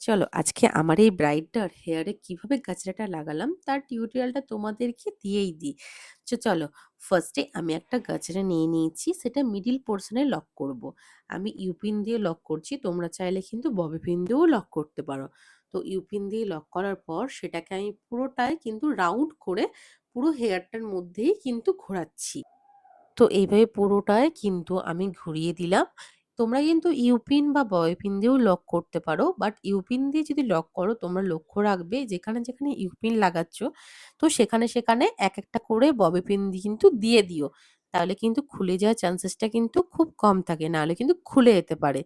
চলো আজকে আমার এই ব্রাইডটার হেয়ারে কিভাবে গাজরাটা লাগালাম তার টিউটোরিয়ালটা তোমাদেরকে দিয়েই দিই। চলো, ফার্স্টে আমি একটা গাজরা নিয়ে নিয়েছি, সেটা মিডিল পোর্শনে লক করব। আমি ইউপিন দিয়ে লক করছি, তোমরা চাইলে কিন্তু ববি পিন দিয়েও লক করতে পারো। তো ইউপিন দিয়ে লক করার পর সেটাকে আমি পুরোটাই কিন্তু রাউন্ড করে পুরো হেয়ারটার মধ্যেই কিন্তু ঘোরাচ্ছি। তো এইভাবে পুরোটায় কিন্তু আমি ঘুরিয়ে দিলাম। তোমরা কিন্তু ইউপিন বা বয়পিন দিয়েও লক করতে পারো। বাট ইউপিন দিয়ে যদি লক করো তোমরা লক্ষ্য রাখবে যেখানে ইউপিন লাগাচ্ছ, তো সেখানে এক একটা করে ববি পিন কিন্তু দিয়ে দিও। তাহলে কিন্তু খুলে যাওয়ার চান্সেসটা কিন্তু খুব কম থাকে, নাহলে কিন্তু খুলে যেতে পারে।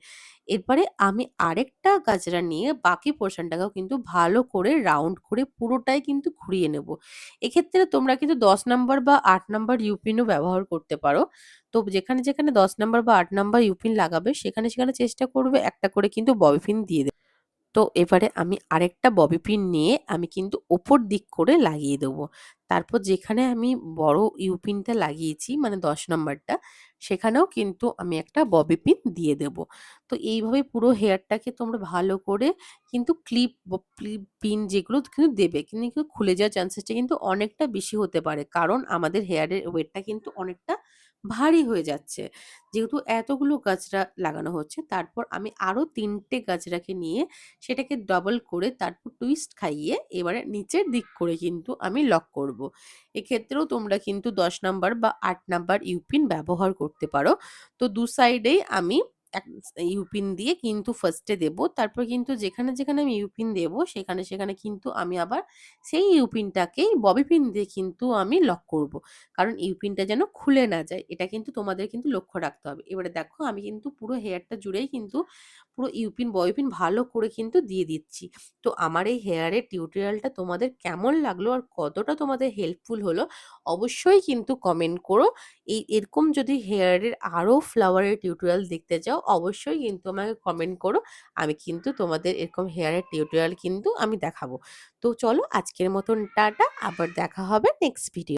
এরপরে আমি আরেকটা গাজরা নিয়ে বাকি পোরশনটাকেও কিন্তু ভালো করে রাউন্ড করে পুরোটাই কিন্তু ঘুরিয়ে নেব। এক্ষেত্রে তোমরা কিন্তু ১০ নাম্বার বা ৮ নাম্বার ইউপিনও ব্যবহার করতে পারো। তো যেখানে ১০ নাম্বার বা ৮ নাম্বার ইউপিন লাগাবে সেখানে চেষ্টা করবে একটা করে কিন্তু ববি পিন দিয়ে দেবে। তো এবারে আমি আরেকটা ববি পিন নিয়ে আমি কিন্তু ওপর দিক করে লাগিয়ে দেবো। তারপর যেখানে আমি বড় ইউপিনটা লাগিয়েছি মানে ১০ নাম্বারটা, সেখানেও কিন্তু আমি একটা ববি পিন দিয়ে দেবো। তো এইভাবে পুরো হেয়ারটাকে তোমরা ভালো করে কিন্তু ক্লিপ পিন যেগুলো কিন্তু দেবে। কিন্তু খুলে যাওয়ার চান্সেসটা কিন্তু অনেকটা বেশি হতে পারে। কারণ আমাদের হেয়ারের ওয়েটটা কিন্তু অনেকটা ভারী হয়ে যাচ্ছে। যেহেতু এতগুলো গাজরা লাগানো হচ্ছে, তারপর আমি আরো ৩ টে গাজরাকে নিয়ে সেটাকে ডবল করে তারপর টুইস্ট খাইয়ে এবারে নিচের দিক করে কিন্তু আমি লক করব। এক্ষেত্রেও তোমরা কিন্তু ১০ নাম্বার বা ৮ নাম্বার ইউপিন ব্যবহার করতে পারো। তো দু সাইডেই আমি এক ইউপিন দিয়ে কিন্তু ফার্স্টে দেব। তারপর কিন্তু যেখানে আমি ইউপিন দেব সেখানে কিন্তু আমি আবার সেই ইউপিনটাকেই ববি পিন দিয়ে কিন্তু আমি লক করব। কারণ ইউপিনটা যেন খুলে না যায়। এটা কিন্তু তোমাদের কিন্তু লক্ষ্য রাখতে হবে। এবারে দেখো আমি কিন্তু পুরো হেয়ারটা জুড়েই কিন্তু পুরো ইউপিন বয়পিন ভালো করে কিন্তু দিয়ে দিচ্ছি। তো আমার এই হেয়ারের টিউটোরিয়ালটা তোমাদের কেমন লাগলো আর কতটা তোমাদের হেল্পফুল হলো অবশ্যই কিন্তু কমেন্ট করো। এরকম যদি হেয়ারের আরো ফ্লাওয়ারের টিউটোরিয়াল দেখতে চাও অবশ্যই কিন্তু আমাকে কমেন্ট করো। আমি কিন্তু তোমাদের এরকম হেয়ারের টিউটোরিয়াল কিন্তু আমি দেখাবো। তো চলো আজকের মতন টাটা, আবার দেখা হবে নেক্সট ভিডিও।